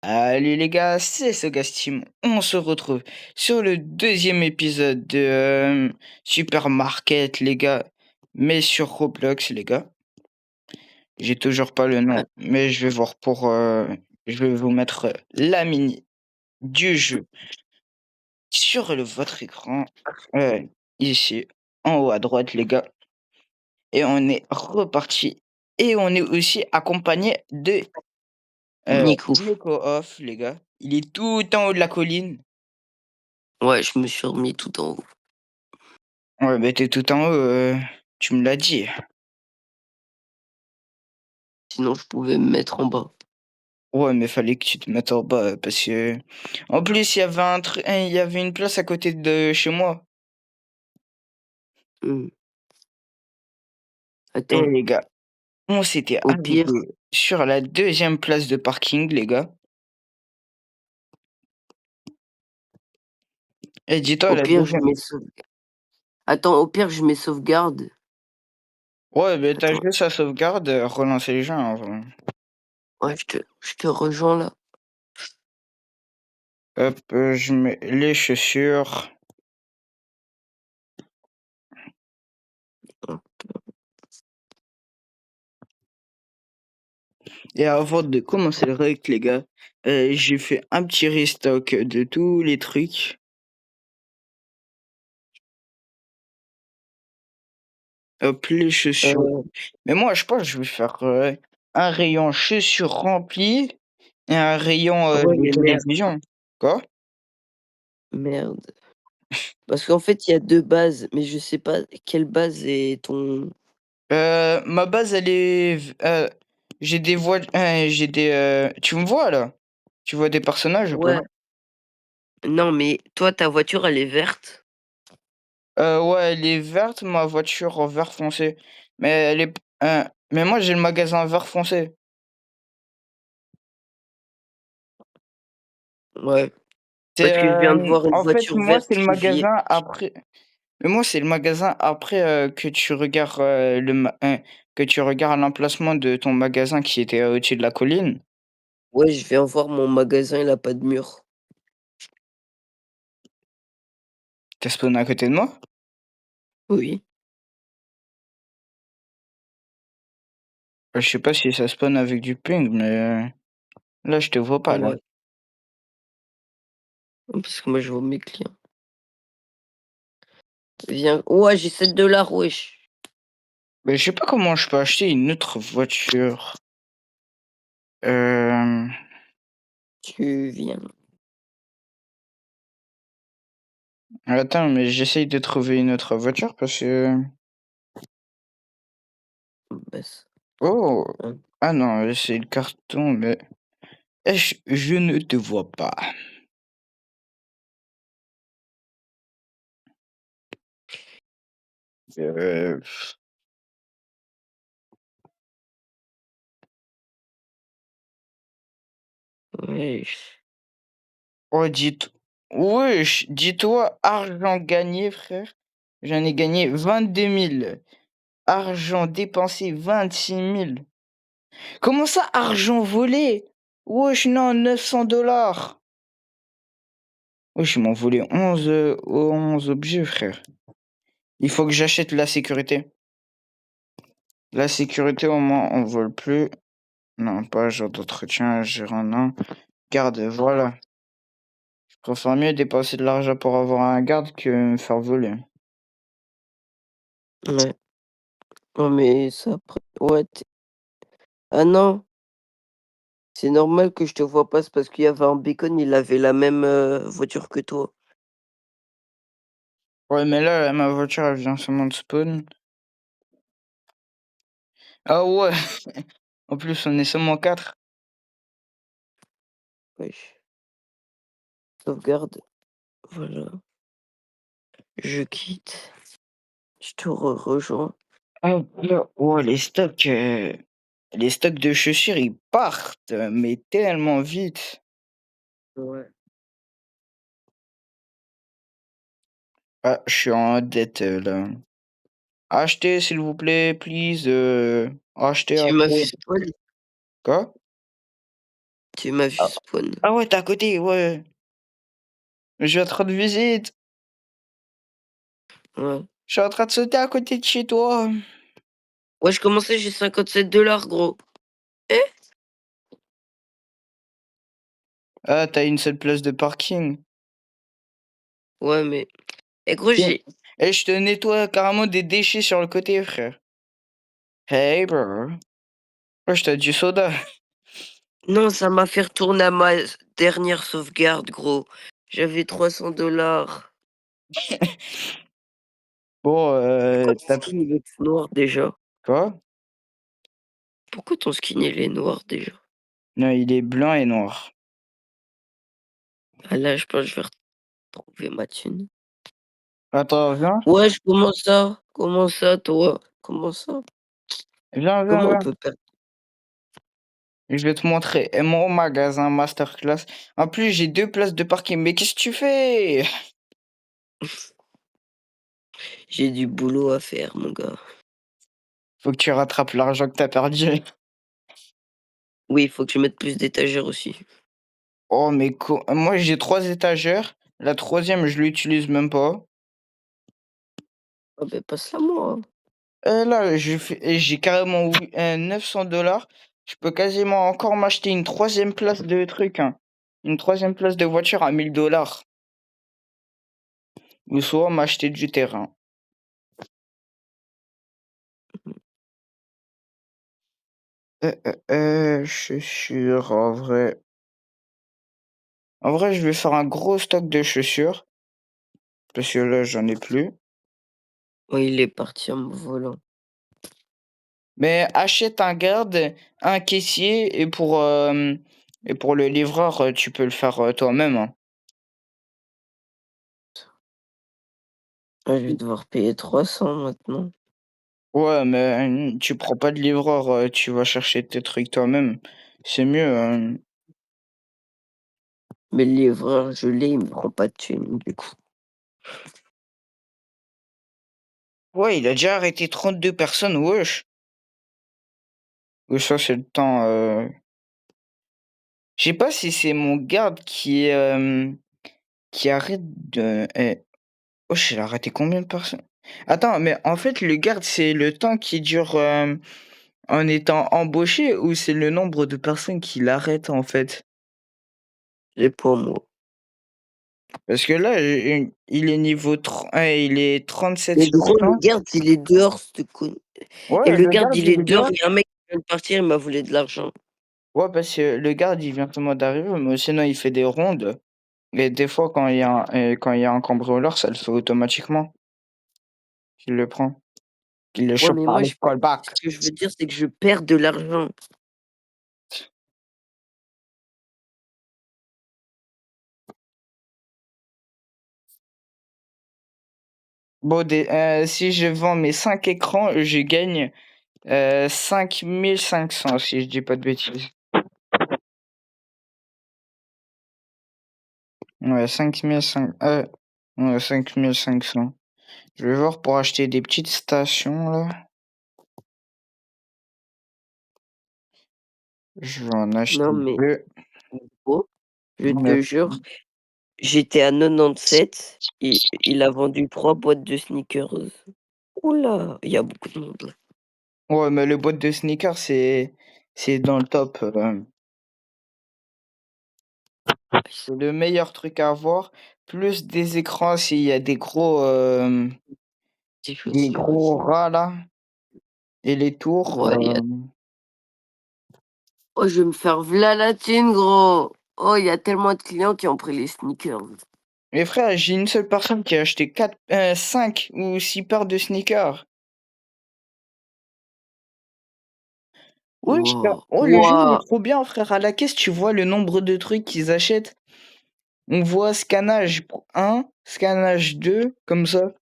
Allez les gars, c'est Sogastime. On se retrouve sur le deuxième épisode de Supermarket, les gars. Mais sur Roblox, les gars. J'ai toujours pas le nom, Ouais, mais je vais voir pour. Je vais vous mettre la mini du jeu sur votre écran. Ici, en haut à droite, les gars. Et on est reparti. Et on est aussi accompagné de Nico. Nico Off, les gars. Il est tout en haut de la colline. Ouais, je me suis remis tout en haut. Ouais, bah, tu tout en haut, tu me l'as dit. Sinon, je pouvais me mettre en bas. Ouais, mais fallait que tu te mettes en bas, parce que en plus, il y avait il y avait une place à côté de chez moi. Hmm. Et Attends, les gars, on s'était au arrêté pire, sur la deuxième place de parking, les gars. Et dis-toi, au la pire, je deuxième. mets Attends, au pire, je mets sauvegarde. Ouais, mais t'as Attends, juste à sauvegarde, relancer les gens, en vrai. ouais, je te rejoins là. Hop, je mets les chaussures. Et avant de commencer le rec, les gars, j'ai fait un petit restock de tous les trucs. Hop, les chaussures. Euh, Mais moi, je pense que je vais faire un rayon chaussures remplies et un rayon ouais, de mais merde, télévision. Quoi? merde. Parce qu'en fait, il y a deux bases, mais je sais pas quelle base est ton. Ma base, elle est. J'ai des voix. J'ai des. Tu me vois là? Tu vois des personnages ou pas? Ouais. Non, mais toi, ta voiture, elle est verte. Ouais, elle est verte, ma voiture en vert foncé. Mais elle est. Mais moi, j'ai le magasin vert foncé. Ouais. C'est, Parce que je viens de voir une en fait, voiture moi, verte c'est le qui vient. magasin après. Mais moi, c'est le magasin après que tu regardes que tu regardes l'emplacement de ton magasin qui était au-dessus de la colline. Ouais, je viens voir mon magasin, il a pas de mur. T'as spawné à côté de moi? Oui. Je sais pas si ça spawn avec du ping, mais là, je te vois pas là. Ouais. Parce que moi, je vois mes clients. Viens. Ouais, j'ai 7 $, wesh. Mais je sais pas comment je peux acheter une autre voiture. Euh... Tu viens. Attends, mais j'essaye de trouver une autre voiture parce que. Baisse. Oh! Hein. Ah non, c'est le carton, mais. Je ne te vois pas. Euh... Wesh. Oh, wesh, dis-toi, argent gagné, frère. J'en ai gagné 22 000. Argent dépensé, 26 000. Comment ça, argent volé? Wesh, non, 900 $. Wesh, ils m'ont volé 11 objets, frère. Il faut que j'achète la sécurité. La sécurité, au moins, on vole plus. Non, pas genre d'entretien, gérant, non. Garde, voilà. Je préfère mieux dépenser de l'argent pour avoir un garde que me faire voler. Ouais. Ouais, mais ça. Ouais. Ah non. C'est normal que je te vois pas. C'est parce qu'il y avait un bacon, il avait la même voiture que toi. Ouais, mais là, ma voiture, elle vient seulement de spawn. Ah ouais, en plus, on est seulement 4. Wesh. Sauvegarde. Voilà. Je quitte. Je te rejoins. Ah là, ouais, les stocks de chaussures, ils partent, mais tellement vite. Ouais. Ah, je suis en dette, là. Achetez, s'il vous plaît, please. Achetez, Tu m'as achetez. vu spoil? Quoi? Tu m'as vu Ah, spawn. ah ouais, tu à côté, ouais. Je vais te rendre visite. Ouais. Je suis en train de sauter à côté de chez toi. Ouais, je commençais, j'ai 57 $ gros. Eh? Ah, t'as une seule place de parking. Ouais, mais eh gros, Bon. j'ai Et je te nettoie carrément des déchets sur le côté, frère. Hey, bro. Ouais, je t'ai du soda. non, ça m'a fait retourner à ma dernière sauvegarde, gros. J'avais 300 $. Bon, Pourquoi ton t'as skin il est noir déjà? quoi? Pourquoi ton skin il est noir déjà? Non, il est blanc et noir. Ah là, je pense que je vais retrouver ma thune. Attends, viens. Ouais, je commence ça? Comment ça, toi? Comment ça? Viens, viens, Comment on viens. peut perdre? Je vais te montrer. Et mon magasin masterclass. En plus, j'ai 2 places de parking. Mais qu'est-ce que tu fais? J'ai du boulot à faire, mon gars. Faut que tu rattrapes l'argent que t'as perdu. Oui, il faut que je mette plus d'étagères aussi. Oh, mais moi, j'ai 3 étagères. La troisième, je l'utilise même pas. Ah ben, passe-la moi, hein. Et là, j'ai carrément 900 $. Je peux quasiment encore m'acheter une troisième place de truc, hein. Une troisième place de voiture à 1000 $. Ou soit m'acheter du terrain. Chaussures, en vrai. En vrai, je vais faire un gros stock de chaussures. Parce que là, j'en ai plus. Oh, il est parti en me volant. Mais achète un garde, un caissier, et pour le livreur, tu peux le faire toi-même, hein. Ah, je vais devoir payer 300 maintenant. Ouais, mais tu prends pas de livreur, tu vas chercher tes trucs toi-même. C'est mieux, hein. Mais le livreur, je l'ai, il me prend pas de thune, du coup. Ouais, il a déjà arrêté 32 personnes, wesh. Ou ça, c'est le temps. Je sais pas si c'est mon garde qui arrête de. Wesh, il a arrêté combien de personnes? Attends, mais en fait, le garde, c'est le temps qui dure en étant embauché ou c'est le nombre de personnes qui l'arrêtent en fait? C'est pour moi. Parce que là, il est il est 37 Mais sur gros, le 100. garde, il est dehors, ce con. Et Ouais, le le garde, garde, il il est est dehors, dehors. il y a un mec qui vient de partir, il m'a volé de l'argent. Ouais, parce que le garde, il vient seulement d'arriver, mais sinon, il fait des rondes. Et des fois, quand il y a un cambrioleur, ça le fait automatiquement qu'il le prend, qu'il le Ouais, chope mais par moi, le ce callback. que je veux dire, c'est que je perds de l'argent. Bon, si je vends mes 5 écrans, je gagne 5500, si je dis pas de bêtises. Ouais, 5500. Ouais, 5500. Je vais voir pour acheter des petites stations, là. Je vais en Non, acheter mais 2. gros, je Ouais. te jure, j'étais à 97 et il a vendu 3 boîtes de sneakers. Oula, il y a beaucoup de monde là. Ouais, mais le boîte de sneakers, c'est dans le top. C'est le meilleur truc à avoir. Plus des écrans s'il y a Des des chaussures gros aussi. rats là. Et les tours. Ouais, il y a oh, je vais me faire v'là la thune, gros. Oh, il y a tellement de clients qui ont pris les sneakers. Mes frères, j'ai une seule personne qui a acheté 5 ou 6 paires de sneakers. Oui, Wow. oh, le jeu, il est Wow. trop bien, frère. À la caisse, tu vois le nombre de trucs qu'ils achètent. On voit scannage 1, scannage 2, comme ça.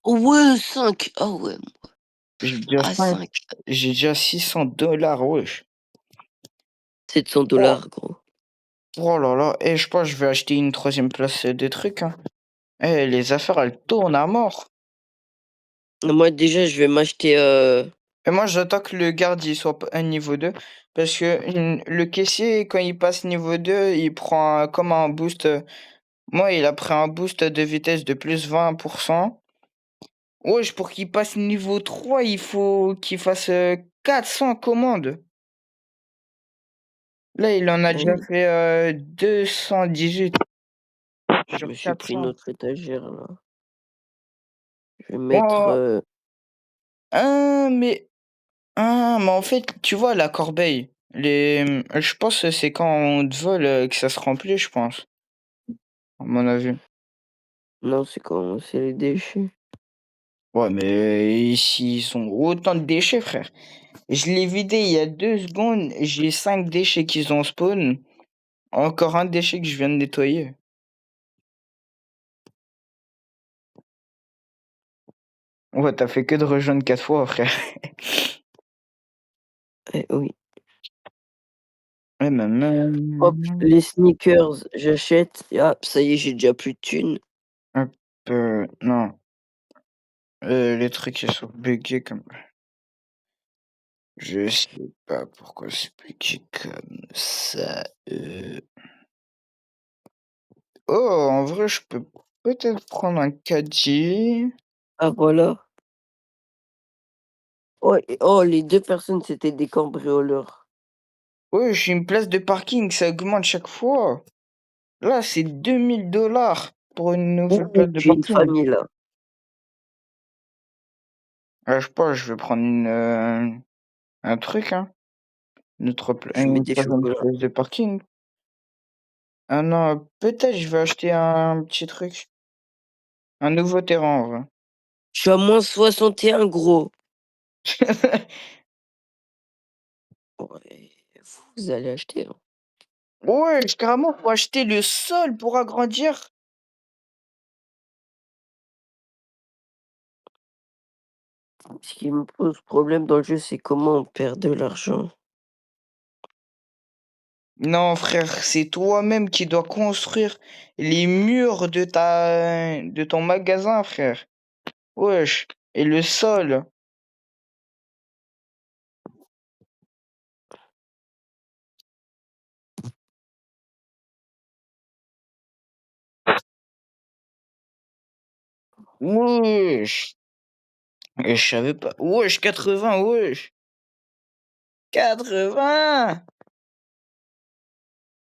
Ouais, 5. Ah ouais. J'ai déjà Ah, 5, 5. j'ai déjà 600 $, wesh. 700 Oh, dollars, gros. oh là là, et je pense que je vais acheter une troisième place des trucs, hein. Eh, les affaires, elles tournent à mort. Moi, déjà, je vais m'acheter. Mais moi, j'attends que le garde il soit à niveau 2 parce que le caissier, quand il passe niveau 2, il prend comme un boost. Moi, il a pris un boost de vitesse de plus 20%. Wesh, pour qu'il passe niveau 3, il faut qu'il fasse 400 commandes. Là, il en a Ah déjà oui, fait 218 je sur me suis pris 400. notre étagère là. Je vais mettre, Oh, mais, mais en fait, tu vois, la corbeille, je pense que c'est quand on te vole que ça se remplit, je pense, à mon avis. non, c'est les déchets. Ouais, mais ici, ils sont autant de déchets, frère. Je l'ai vidé il y a 2 secondes, j'ai 5 déchets qui ont spawn. Encore un déchet que je viens de nettoyer. Ouais, t'as fait que de rejoindre 4 fois, frère. Eh oui. Ouais, Hop, les sneakers, j'achète et hop, ça y est, j'ai déjà plus de thunes. hop, non. Les trucs, ils sont buggés comme... Je sais pas pourquoi c'est buggé comme ça. Oh, en vrai, je peux peut-être prendre un caddie. Ah voilà. Oh, oh, les 2 personnes, c'était des cambrioleurs. Ouais, j'ai une place de parking, ça augmente chaque fois. Là, c'est 2000 $ pour une nouvelle Ouh, place de j'ai une parking. famille là. Je sais pas, je vais prendre un truc, hein. Je mets Une des troisième chocolats. place de parking. Ah non, peut-être je vais acheter un petit truc. Un nouveau terrain, en vrai. Je suis à -61 gros. Ouais, vous allez acheter, hein. Ouais, carrément, faut acheter le sol pour agrandir. Ce qui me pose problème dans le jeu, c'est comment on perd de l'argent. Non, frère, c'est toi-même qui dois construire les murs de ton magasin, frère. Wesh. Et le sol. Wesh. Et je savais pas. Wesh, 80, wesh. 80.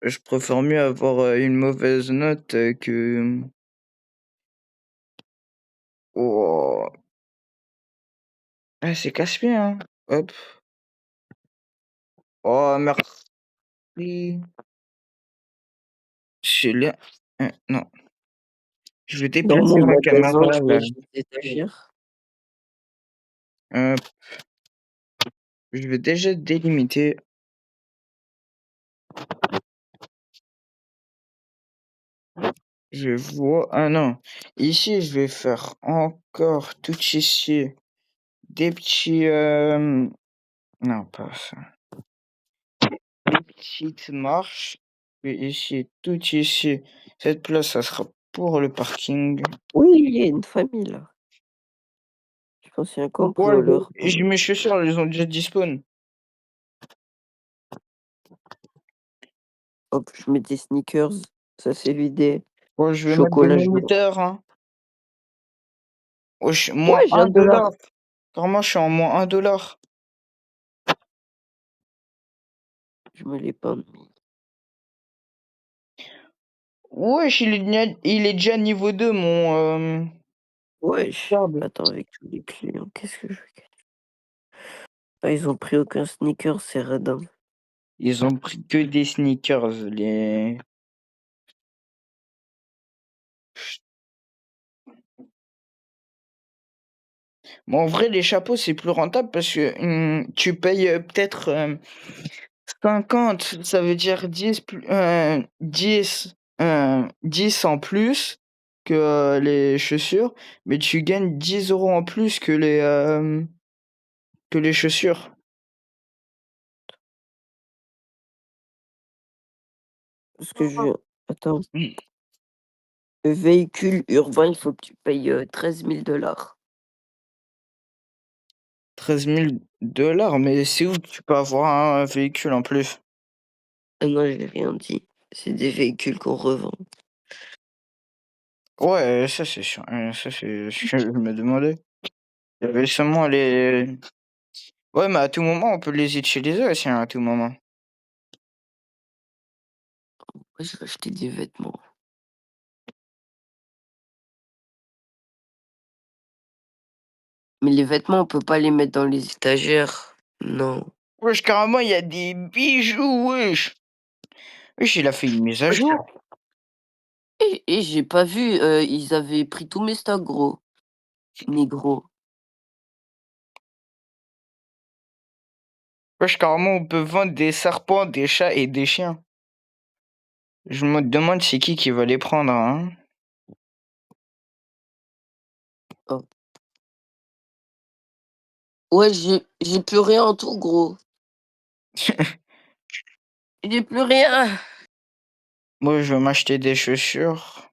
Je préfère mieux avoir une mauvaise note que... Oh. Ah, c'est casse-pied, hein. Hop. Oh, merci. Non. Je vais Dans déplacer mon ma magasin, caméra, tu vois, là. j'ai des étagères. Hop. Je vais déjà délimiter. Je vois... Ah non. Ici, je vais faire encore tout ici. Des petits... Non, pas ça. Des petites marches. Et ici, tout ici. Cette place, ça sera pour le parking. Oui, il y a une famille là. Je pense qu'il y a un Ouais, cambrioleur. j'ai mes chaussures, elles ont déjà dispawn. Hop, je mets des sneakers, ça c'est vidé. Bon, je vais mettre des Chocolat, je mets. moniteurs, hein. Wesh, moins Ouais, j'ai un 1 $. dollar. Vraiment, je suis en moins 1 $. Je me l'ai pas mis. Wesh, il est déjà niveau 2, mon... Wesh. garde. Attends, avec tous les clients, qu'est-ce que je vais gagner? Ah, ils ont pris aucun sneaker, c'est radin. Ils ont pris que des sneakers, les... Bon, en vrai, les chapeaux, c'est plus rentable parce que tu payes peut-être 50, ça veut dire 10 en plus que les chaussures, mais tu gagnes 10 € en plus que les chaussures. Parce que je. Attends. Le véhicule urbain, il faut que tu payes 13 000 $. $13 000, mais c'est où que tu peux avoir un véhicule en plus? Ah non, j'ai rien dit. C'est des véhicules qu'on revend. Ouais, ça c'est sûr, ça c'est ce que je me demandais. Il y avait seulement les ouais, mais à tout moment, on peut les utiliser aussi, hein, à tout moment. Moi, je vais acheter des vêtements. Mais les vêtements, on peut pas les mettre dans les étagères. Non. Wesh, carrément, il y a des bijoux, wesh! Wesh, il a fait une mise à Wesh, jour. j'ai pas vu, ils avaient pris tous mes stocks, gros. Négro. Wesh, carrément, on peut vendre des serpents, des chats et des chiens. Je me demande c'est qui va les prendre, hein? Oh. Ouais, j'ai plus rien en tout, gros. J'ai plus rien. Moi, je veux m'acheter des chaussures.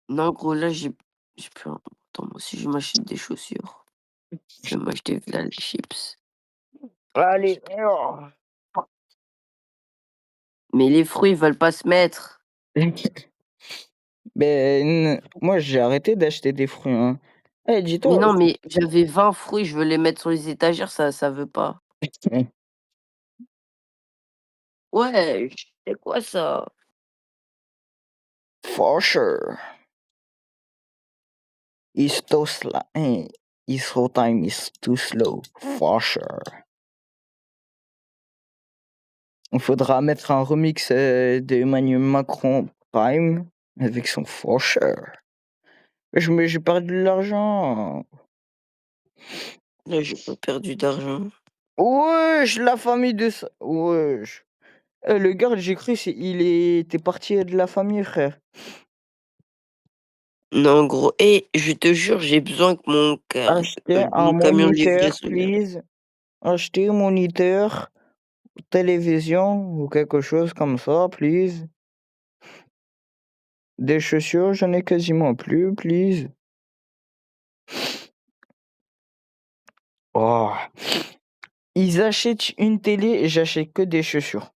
Non, gros, là, j'ai plus rien. Attends, moi aussi, je m'achète des chaussures. Je vais m'acheter là les chips. Allez, oh. Mais les fruits, ils veulent pas se mettre. Ben, moi, j'ai arrêté d'acheter des fruits, hein. Eh, Mais dis-toi, non, mais j'avais 20 fruits, je veux les mettre sur les étagères, ça veut pas. Ouais, c'est quoi ça? for sure. It's too slow. His whole time is too slow. For sure. Il faudra mettre un remix de Emmanuel Macron Prime avec son for sure. J'ai perdu de l'argent. Là, j'ai pas perdu d'argent. Wesh, la famille de ça. Wesh. Le gars, j'ai cru, il était parti de la famille, frère. Non, gros. Et je te jure, j'ai besoin que Acheter un mon camion de moniteur, livraison. please. Acheter un moniteur, télévision ou quelque chose comme ça, please. Des chaussures, j'en ai quasiment plus, please. Oh. Ils achètent une télé et j'achète que des chaussures.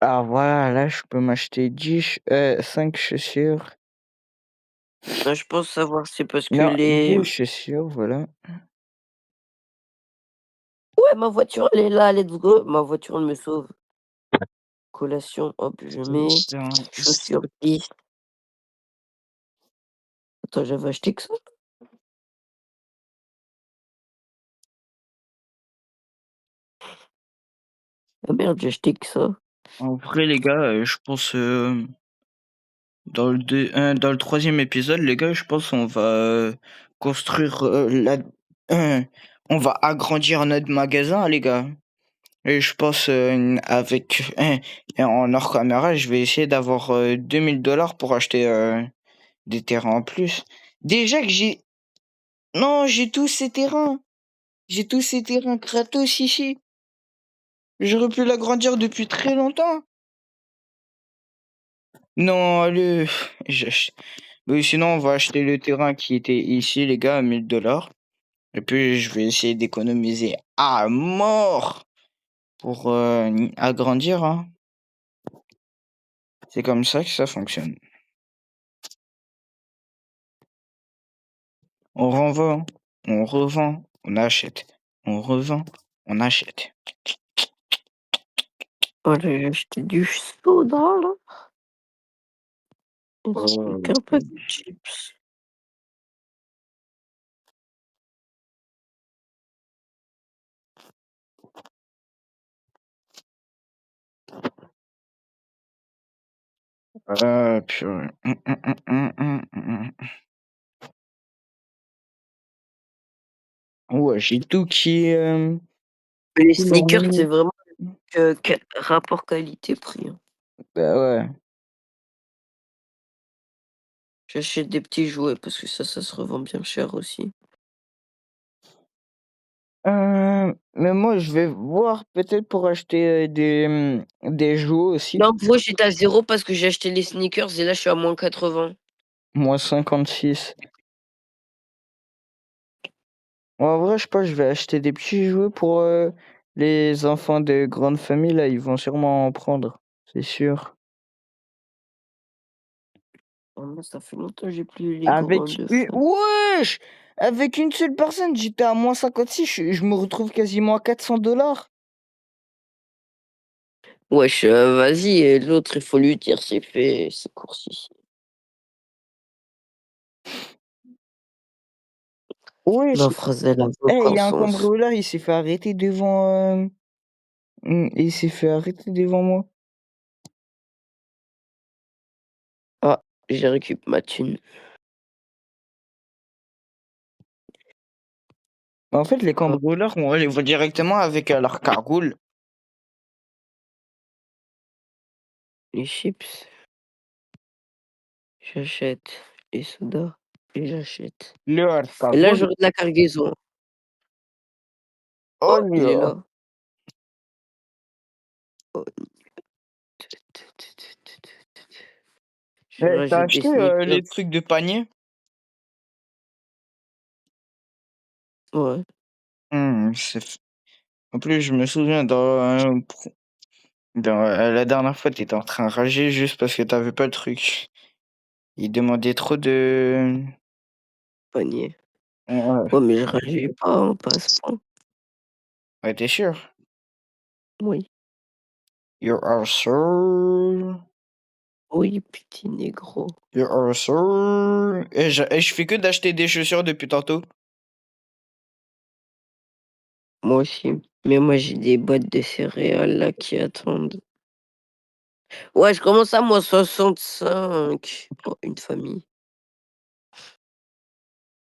Ah voilà, là je peux m'acheter 5 chaussures. Ah, je pense savoir, c'est parce que Non, les 10 chaussures, voilà. ouais, ma voiture, elle est là, let's go. Ma voiture, elle me sauve. Collation, hop, je mets C'est un- chaussures 10. Attends, j'avais acheté que ça? Ah merde, j'ai acheté que ça. En vrai, les gars, je pense dans le troisième épisode, les gars, je pense on va construire on va agrandir notre magasin, les gars. Et je pense avec en hors caméra, je vais essayer d'avoir $2000 pour acheter des terrains en plus. Déjà que j'ai tous ces terrains. J'ai tous ces terrains gratos ici. J'aurais pu l'agrandir depuis très longtemps. Non, allez, oui, sinon on va acheter le terrain qui était ici, les gars, à $1000. Et puis je vais essayer d'économiser à mort pour agrandir, hein. C'est comme ça que ça fonctionne. On renvoie, on revend, on achète. On revend, on achète. Voilà, j'ai acheté du soda, là. Oh, Avec un peu de chips. purée. Ouais, j'ai tout qui Mais les tout leur sneakers, c'est menu. vraiment rapport qualité-prix, hein. Bah ouais. J'achète des petits jouets parce que ça se revend bien cher aussi. Mais moi, je vais voir peut-être pour acheter, des jouets aussi. Là, en gros, j'étais à 0 parce que j'ai acheté les sneakers et là, je suis à -80. Moins 56. En vrai, je sais pas, je vais acheter des petits jouets pour, les enfants de grandes familles, là, ils vont sûrement en prendre, c'est sûr. Oh moi, ça fait longtemps que j'ai plus eu les grands Avec de u fou. wesh! Avec une seule personne, j'étais à -56, je me retrouve quasiment à 400 $. Wesh, vas-y, l'autre, il faut lui dire, c'est fait, c'est coursi. Wesh! La phrase, elle a Eh, il aucun y a un sens. cambrioleur, il s'est fait arrêter devant, il s'est fait arrêter devant moi. Ah, j'ai récup ma thune. En fait, les Quoi? cambrioleurs, on les voit directement avec, leur cagoule. Les chips, j'achète. Les sodas, et j'achète. Leur Et là, cagoule. j'aurai de la cargaison. Oh Oh, il est là! là. Oh. Je Eh, tu rajoute des acheté, sneakers. les trucs de panier? Ouais. C'est f En plus, je me souviens la dernière fois, tu étais en train de rager juste parce que tu avais pas le truc. Il demandait trop de Panier. ouais, Ouais, mais je rajoute pas, hein, pas à ce point. ouais, tu sûr? Oui. You are sure? Oui, petit négro. You are sure? Je fais que d'acheter des chaussures depuis tantôt. Moi aussi. Mais moi, j'ai des boîtes de céréales là qui attendent. Ouais, je commence à moi 65. Oh, une famille.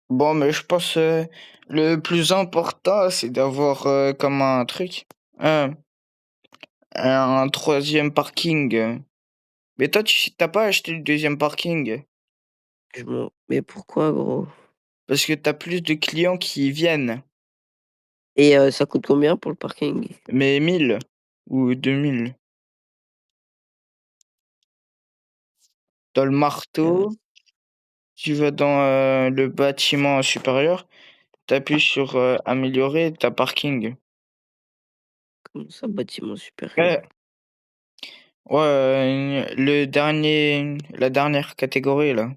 Bon, mais je pense, le plus important, c'est d'avoir, comme un truc, un un 3e parking. Mais toi, tu as pas acheté le 2e parking? Mais pourquoi, gros? Parce que tu as plus de clients qui viennent. Et ça coûte combien pour le parking? Mais 1000 ou 2000. Dans le Heu, marteau, tu vas dans, le bâtiment supérieur, tu appuies sur, améliorer, tu parking. Comment ça, bâtiment supérieur? Ouais, ouais, la dernière catégorie là.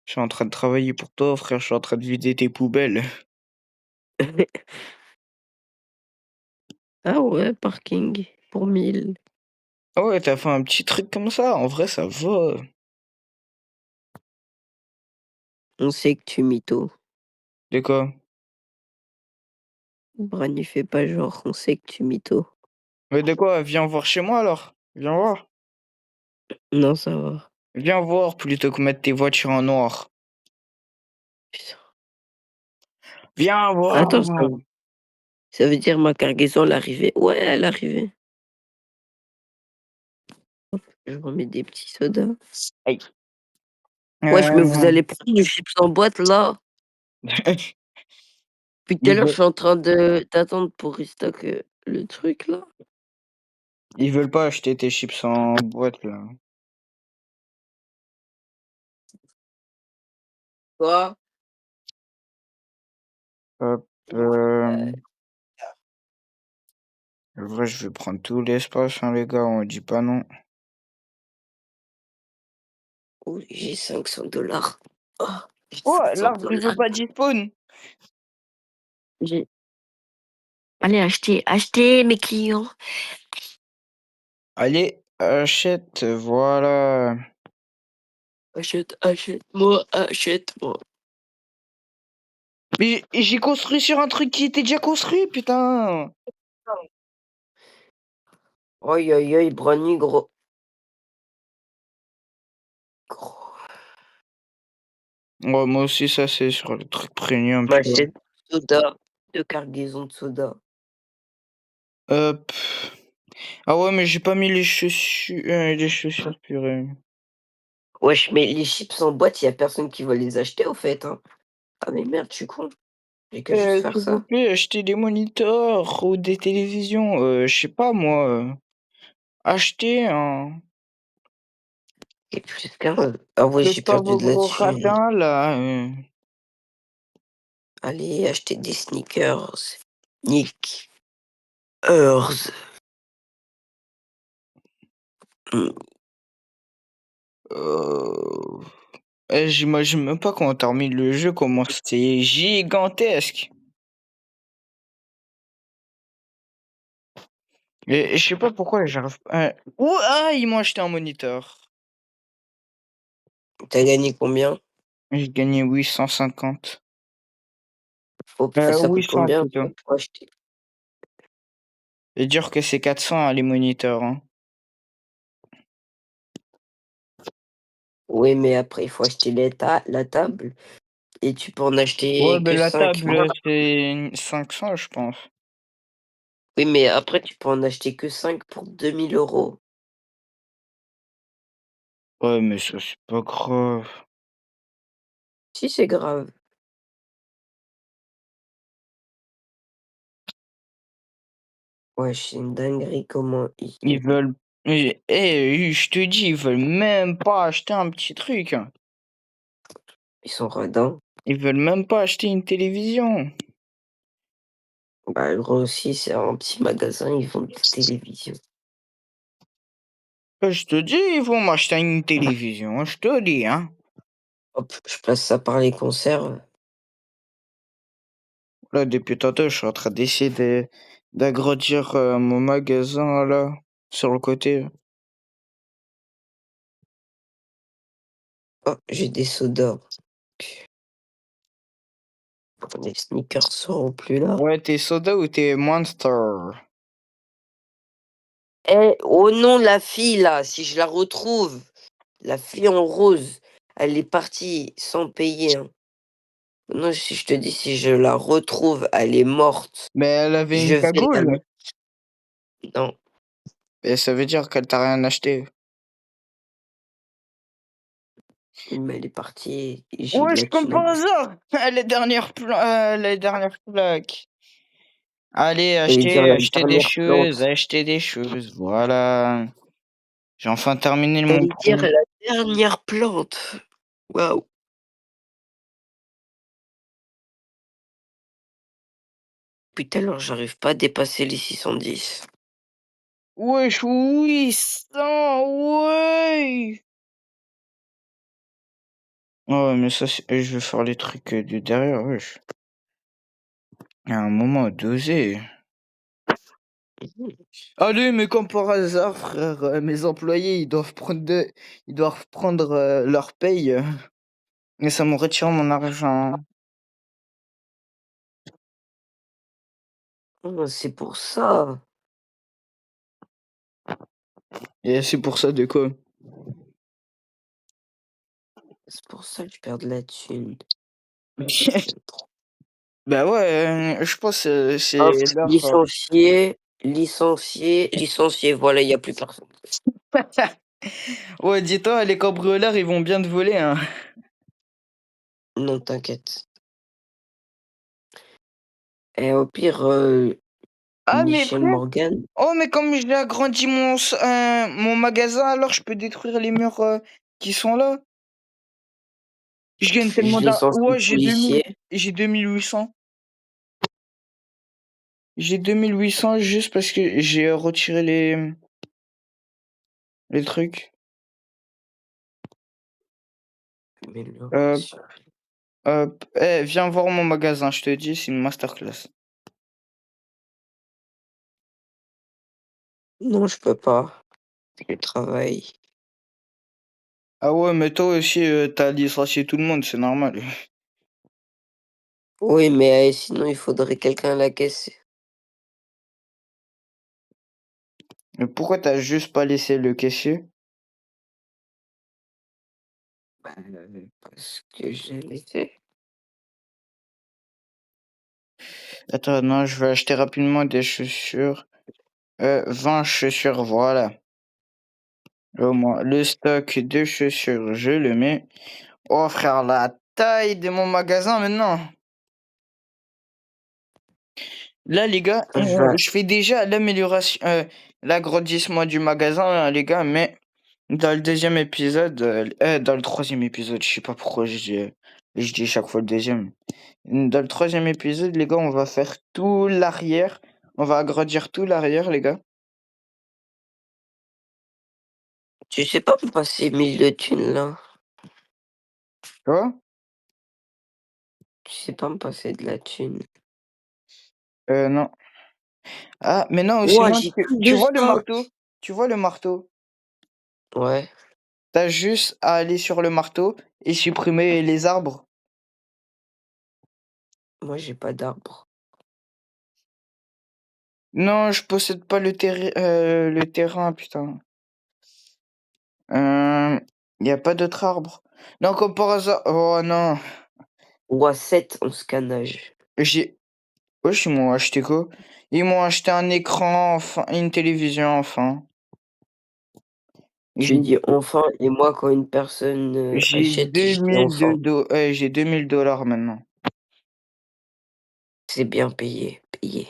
Je suis en train de travailler pour toi frère, je suis en train de vider tes poubelles. Ah ouais, parking pour 1000. Ah ouais, tu fait un petit truc comme ça, en vrai ça va. On sait que tu mytho. De quoi? Bran, il fait pas genre, on sait que tu mytho. Mais de quoi? Viens voir chez moi alors, viens voir. Non, ça va. Viens voir plutôt que mettre tes voitures en noir. Putain. Viens Attends, voir! ça veut dire ma cargaison, elle arrivait? Ouais, elle arrivait. Je remets des petits sodas. Aïe. Wesh, mais vous Heu, allez prendre du chips en boîte là? Depuis tout à ils l'heure, je veulent suis en train de d'attendre pour restock, le truc là. ils veulent pas acheter tes chips en boîte là. Quoi? Hop, Heu, en vrai je vais prendre tout l'espace, hein, les gars, on dit pas non. oui, j'ai 500 $. Oh, j'ai Oh, cinq cents l'arbre il veut dollars. pas d'y spawn. J'ai allez acheter, acheter mes clients. Allez, achète, voilà. Achète, achète-moi, achète-moi. Mais j'ai construit sur un truc qui était déjà construit, putain! Aïe aïe aïe, Brownie gros. Gros. Ouais, moi aussi ça c'est sur le truc premium, tu vois? M'achète soda, 2 cargaisons de soda. Hop. Ah ouais, mais j'ai pas mis les chaussures, purée. Wesh, mais les chips en boîte, il y a personne qui va les acheter au fait, hein. Ah mais merde, je suis con. J'ai qu'à juste faire S'il vous ça. plaît, achetez des moniteurs ou des télévisions, je sais pas moi, achetez un Et plus 15. Ah ouais, faites j'ai pas perdu vos de la gros thune. rapins là, Allez, acheter des sneakers. Sneakers. Mmh. heu, j'imagine même pas quand tu as remis le jeu, comment c'est gigantesque et je sais pas pourquoi j'arrive ouh, ah, ils m'ont acheté un moniteur. Tu gagné combien? J'ai gagné 850. Ça coûte 800 combien plutôt. pour acheter? Et dire que c'est 400, hein, les moniteurs, hein. Oui, mais après, il faut acheter la table et tu peux en Ouais, acheter ben que la 5. Moi, table, c'est 500 je pense. oui, mais après, tu peux en acheter que 5 pour 2 000 €. Ouais, mais ça, c'est pas grave. Si, c'est grave. Ouais, c'est une dinguerie comment Ils veulent je te dis, ils veulent même pas acheter un petit truc, hein. ils sont radins. Ils veulent même pas acheter une télévision. Bah, gros aussi, c'est un petit magasin, ils vendent des télévisions. Je te dis, ils vont m'acheter une télévision, je te dis, hein. Hop, je passe ça par les conserves. Là, depuis tantôt, je suis en train d'essayer d'agrandir, mon magasin là, sur le côté. Oh, j'ai des sodas. Les sneakers seront plus là. Ouais, tes soda ou tes Monster? Eh, oh non, la fille là, si je la retrouve, la fille en rose, elle est partie sans payer, hein. Non, si je te dis, si je la retrouve, elle est morte. Mais elle avait Je une vais la cagoule. non, Et ça veut dire qu'elle t'a rien acheté. mais elle est partie et j'ai eu de Wesh, la comme thune en par plus. hasard! Les dernières plaques. Allez, J'allais dire la dernière plante. achetez des choses, voilà. J'ai enfin terminé mon J'allais dire premier. la dernière plante. Waouh! Putain, alors j'arrive pas à dépasser les 610. Wesh, oui, ça, ouais! Ouais, mais ça, je vais faire les trucs de derrière, wesh. Il y a un moment, doser. Mmh. Allez, mais comme par hasard, frère, mes employés, ils doivent prendre leur paye, et ça me retire mon argent. Ah, c'est pour ça. Et c'est pour ça de quoi? C'est pour ça que je perds de la thune. J'aime trop. Bah ouais, je pense, c'est Hop, leur, licencié, licencié, licencié. Voilà, il y a plus personne. ouais, dis-toi, les cambrioleurs, ils vont bien te voler, hein. Non, t'inquiète. Et au pire, Ah mais Michel frère, Morgan, oh mais comme j'ai agrandi mon magasin, alors je peux détruire les murs, qui sont là? Je gagne je tellement licencie le ouais, policier. j'ai 2 800. J'ai 2 800 juste parce que j'ai, retiré les trucs. Hop, Amélioration. hop. Eh, viens voir mon magasin, je te dis, c'est une masterclass. Non, je peux pas. Je travaille. Ah ouais, mais toi aussi, tu licencié tout le monde, c'est normal. Oui, mais sinon, il faudrait quelqu'un à la caisse. Mais pourquoi t'as juste pas laissé le caissier? Bah, parce que je l'ai fait. Attends, non, je vais acheter rapidement des chaussures. 20 chaussures, voilà. Au moins, le stock de chaussures, je le mets. Oh frère, la taille de mon magasin maintenant. Là, les gars, Je vais je fais déjà l'amélioration, l'agrandissement du magasin, là, les gars, mais dans le deuxième épisode, dans le troisième épisode, je sais pas pourquoi je dis chaque fois le deuxième. Dans le troisième épisode, les gars, on va faire tout l'arrière. On va agrandir tout l'arrière, les gars. tu sais pas me passer 1000 de thunes, là? Tu vois? Tu sais pas me passer de la thune? Non. Ah, mais non, Ouah, sinon, j'ai tu, plus tu de vois le sang! marteau? Tu vois le marteau? Ouais, T'as juste à aller sur le marteau et supprimer les arbres. moi j'ai pas d'arbre. Non, je possède pas le terrain, putain. Il y a pas d'autres arbres. Non, comme par hasard. Oh non. Ouah, 7 en scannage. J'ai. Wesh, ils m'ont acheté quoi? Ils m'ont acheté un écran, enfin, une télévision, enfin. Tu J'ai dis enfin, et moi quand une personne j'ai achète, je dis enfin. j'ai 2000 $ maintenant. C'est bien payé, payé.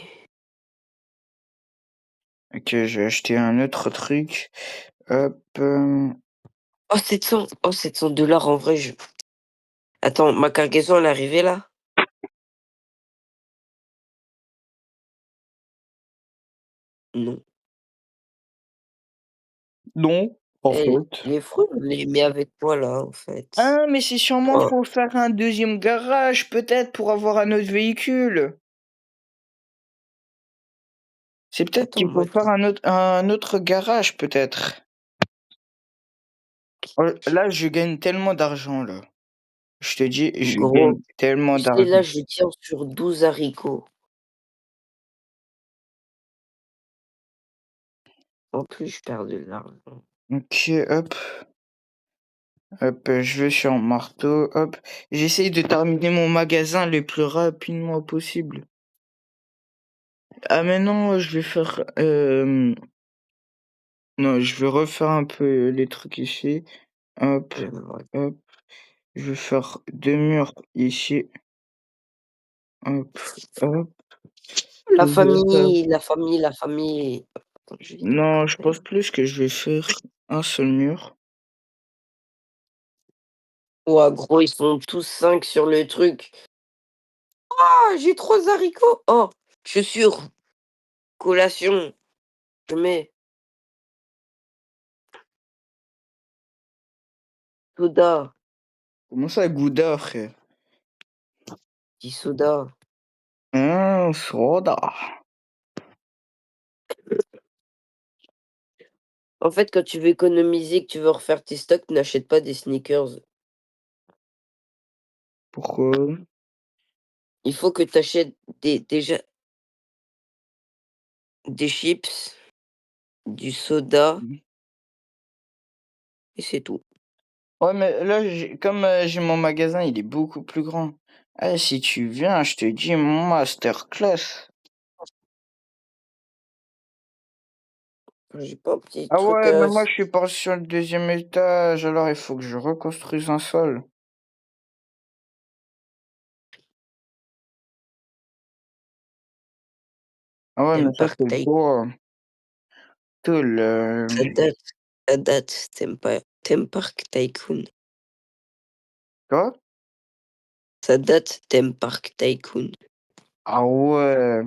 Ok, je vais acheter un autre truc. Hop. Oh 700, oh 700 $ en vrai. Attends, ma cargaison elle est arrivée là? Non. Non, en Eh, fait. les fruits, on les met avec toi là en fait. Ah, mais c'est sûrement Oh, pour faire un deuxième garage, peut-être pour avoir un autre véhicule. C'est peut-être attends, qu'il faut moi, faire un autre garage, peut-être. Oh, là, je gagne tellement d'argent, là. Je te dis, je gros, gagne tellement tu sais d'argent. là je tiens sur 12 haricots. En plus, je perds de l'argent. Ok, hop, hop, je vais sur marteau, hop. J'essaye de terminer mon magasin le plus rapidement possible. Ah, mais non, je vais faire... Non, je vais refaire un peu les trucs ici. Hop, Ouais. hop. Je vais faire 2 murs ici. Hop, hop. La Je vais faire- famille, la famille, la famille. Attends, je vais dans Non, je campagne. pense plus que je vais faire un seul mur. Ouah, gros, ils sont tous 5 sur le truc. Ah, j'ai 3 haricots. Oh, chaussures, collation. Je mets soda, Comment ça, Gouda, frère? petit soda. Soda. En fait, quand tu veux économiser, que tu veux refaire tes stocks, n'achète pas des sneakers. Pourquoi? Il faut que tu achètes déjà des chips, du soda, et c'est tout. Ouais, mais là, comme j'ai mon magasin, il est beaucoup plus grand. Eh, si tu viens, je te dis masterclass. J'ai pas un petit Ah truc ouais, mais moi, je suis parti sur le deuxième étage, alors il faut que je reconstruise un sol. Ah ouais, mais t'aimes ça, Park c'est le Tycoon. toit. Tout le... Ça date, t'aimes Park Tycoon. Quoi? Ça date, t'aimes Park Tycoon. Ah ouais.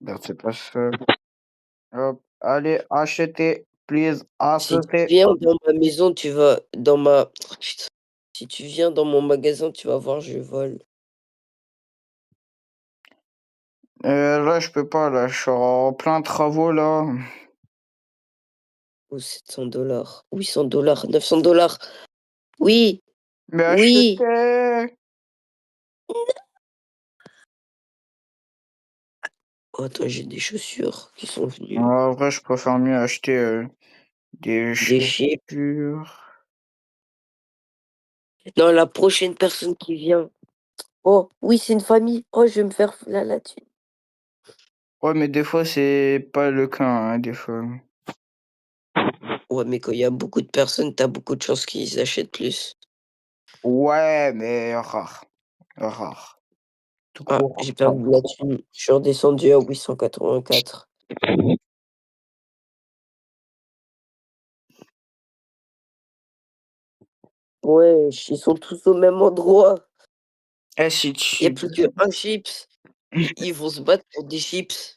Ben, c'est pas ça. Hop. Allez, achetez, please, Si tu achetez. viens dans ma maison, tu vas dans ma Putain. Si tu viens dans mon magasin, tu vas voir, je vole. Là, je peux pas, là, je suis en plein travaux, là. Oh, 700 $, 800 $, 900 $. Oui, Mais oui. achetez! Oh, attends, j'ai des chaussures qui sont venues. En vrai, je préfère mieux acheter des Des chips. chaussures. Non, la prochaine personne qui vient. Oh, oui, c'est une famille. Oh, je vais me faire là-dessus. Ouais, mais des fois, c'est pas le cas, hein, des fois. Ouais, mais quand il y a beaucoup de personnes, t'as beaucoup de chances qu'ils achètent plus. Ouais, mais rare, rare, Ah, trop j'ai rare. perdu de la thune. Je suis redescendu à 884. Ouais, ils sont tous au même endroit. Si Il y a tu plus qu'un chips. Ils vont se battre pour des chips.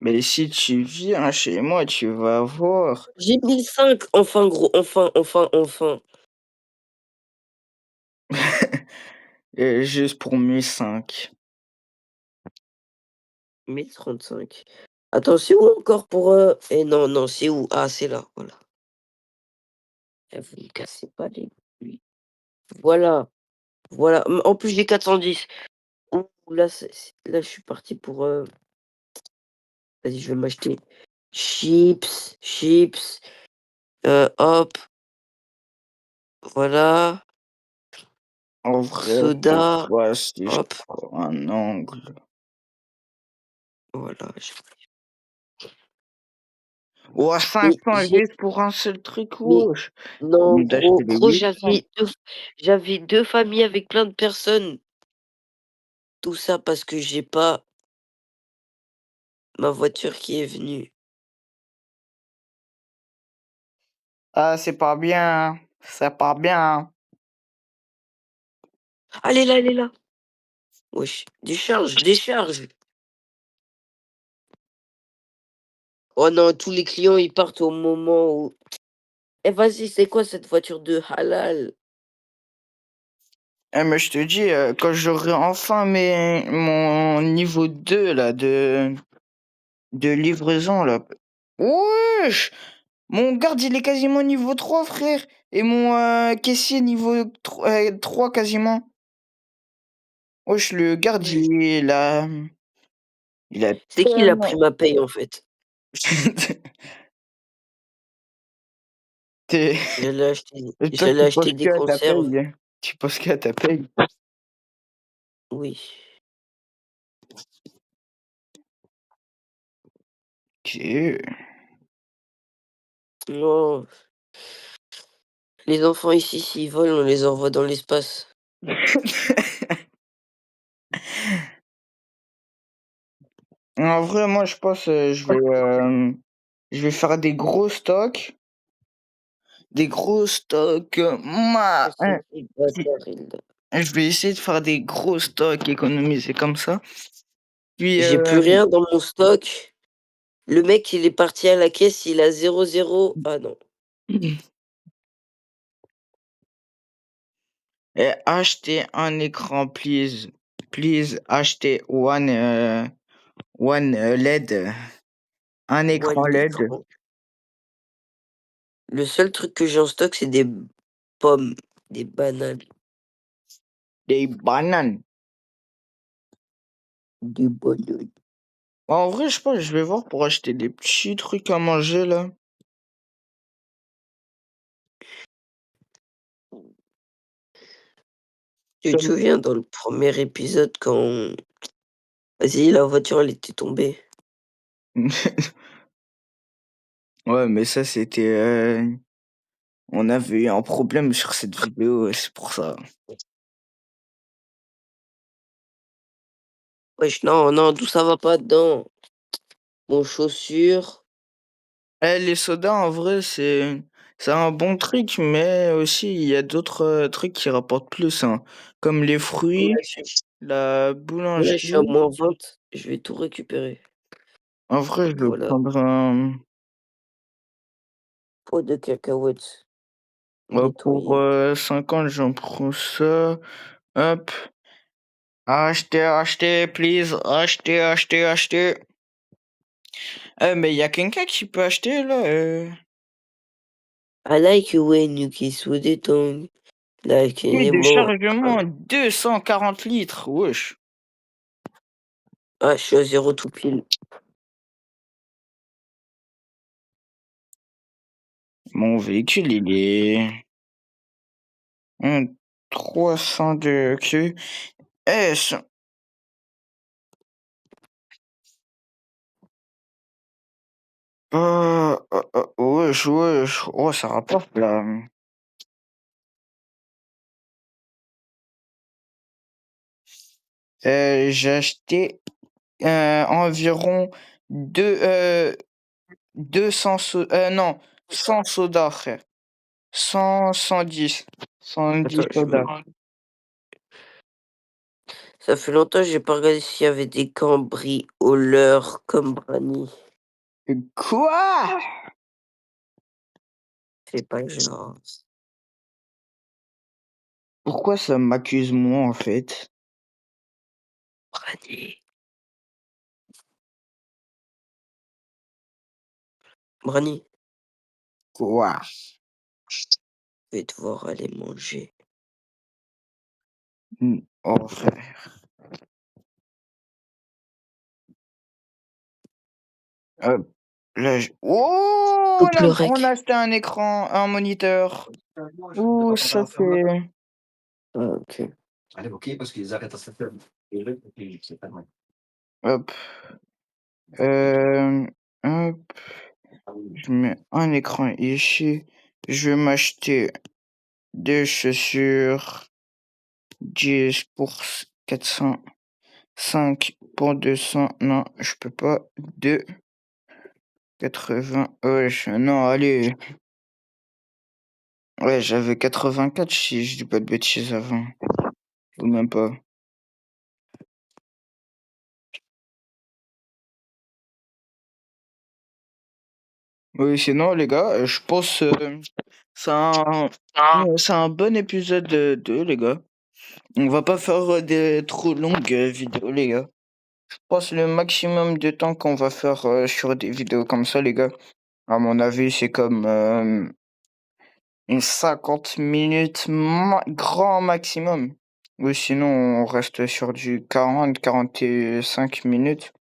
mais si tu viens chez moi, tu vas voir. J'ai 1005. Enfin, gros. Enfin, enfin, enfin. Juste pour mes 5. 1035. Attends, c'est où encore pour... Eh non, non, c'est où? Ah, c'est là, voilà. Eh, vous me cassez pas les couilles. Voilà, voilà. En plus, j'ai 410. Ouh, là, là, je suis parti pour... Vas-y, je vais m'acheter chips, chips. Hop, voilà. En vrai, Soda, je vois si je hop, prends un angle. voilà. Ouais, Mais 500 j'ai... juste pour un seul truc, Mais wesh. non, Mais gros, d'acheter les gros, 800. j'avais deux familles avec plein de personnes. Tout ça parce que j'ai pas ma voiture qui est venue. Ah, c'est pas bien. C'est pas bien. Ah, elle est là, elle est là. Wesh, décharge, décharge. Oh non, tous les clients, ils partent au moment où... Eh, vas-y, c'est quoi cette voiture de halal? Mais je te dis, quand j'aurai enfin mon niveau 2 là, de livraison, là. Wesh! Mon garde, il est quasiment niveau 3 frère. Et mon caissier niveau 3 quasiment. Wesh, le garde, Oui. il a C'est qui l'a pris tellement. ma paye, en fait? T'es- Toi, J'allais tu acheter penses des qu'à ta conserves. paye. Tu penses qu'à ta paye. Oui. Ok. Non, les enfants ici, s'ils volent, on les envoie dans l'espace. En vrai, moi, je pense, je vais faire des gros stocks. Des gros stocks. Ah, c'est des bâtards, Hilda. Je vais essayer de faire des gros stocks, économiser comme ça. Puis, J'ai plus rien dans mon stock. Le mec, il est parti à la caisse, il a 0,0. Ah non. acheter un écran, please. Please, acheter one LED. Un écran One LED. écran. Le seul truc que j'ai en stock, c'est des pommes, des bananes, Des bananes. des bananes. En vrai, je pense que je vais voir pour acheter des petits trucs à manger, là. Tu te Comme- souviens dans le premier épisode quand... Vas-y, la voiture, elle était tombée. Ouais, mais ça, c'était... on avait eu un problème sur cette vidéo, c'est pour ça. Wesh, non, non, tout ça va pas dedans. Bon, chaussures. Les sodas, en vrai, c'est un bon truc, mais aussi, il y a d'autres trucs qui rapportent plus, hein, comme les Là, fruits, la là, je suis à boulangerie. -20. Je vais tout récupérer. En vrai, je vais Voilà. prendre un... Pot de cacahuètes pour nettoyé. 50, j'en prends ça. Hop. Acheter, acheter, please. Acheter, acheter, acheter. Mais il y a quelqu'un qui peut acheter, là. I like you when you kiss with the tongue. Like Prix de anymore. chargement, 240 litres, wesh. Ah, je suis à 0 tout pile. Mon véhicule, il est... un 302 QS. Wesh, wesh. Oh, ça rapporte, là. J'ai acheté environ 200 non, 100 sodas, frère. 110. 110 Attends, sodas. ça fait longtemps que j'ai pas regardé s'il y avait des cambrioleurs comme Brani. Quoi? C'est pas genre. Pourquoi ça m'accuse moi en fait? Brani. Brani, Quoi? je vais devoir aller manger. Oh frère. Hop. Là, oh, Coupe le on a rec. acheté un écran, un moniteur. Ouh, ça c'est... Ah, ok. Allez, ok, parce qu'ils arrêtent à 7 heures. Et là, ok, c'est pas mal. Hop. Hop. Ah oui. Je mets un écran ici. Je vais m'acheter des chaussures. 10 pour 400. 5 pour 200. Non, je peux pas. 2. 80. Wesh, non, allez. Ouais, j'avais 84 si je dis pas de bêtises avant. Ou même pas. Oui, sinon, les gars, je pense c'est un, c'est un bon épisode 2, les gars. On va pas faire des trop longues vidéos, les gars. Je pense le maximum de temps qu'on va faire sur des vidéos comme ça, les gars. À mon avis, c'est comme une 50 minutes grand maximum. Ou sinon, on reste sur du 40-45 minutes.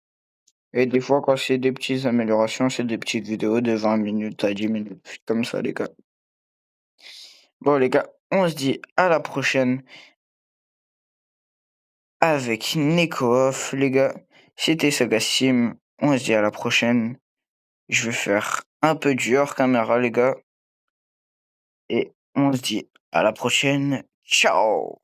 Et des fois, quand c'est des petites améliorations, c'est des petites vidéos de 20 minutes à 10 minutes. Comme ça, les gars. Bon, les gars, on se dit à la prochaine avec Neko Off, les gars. C'était Sagassim. On se dit à la prochaine. Je vais faire un peu du hors caméra, les gars. Et on se dit à la prochaine. Ciao!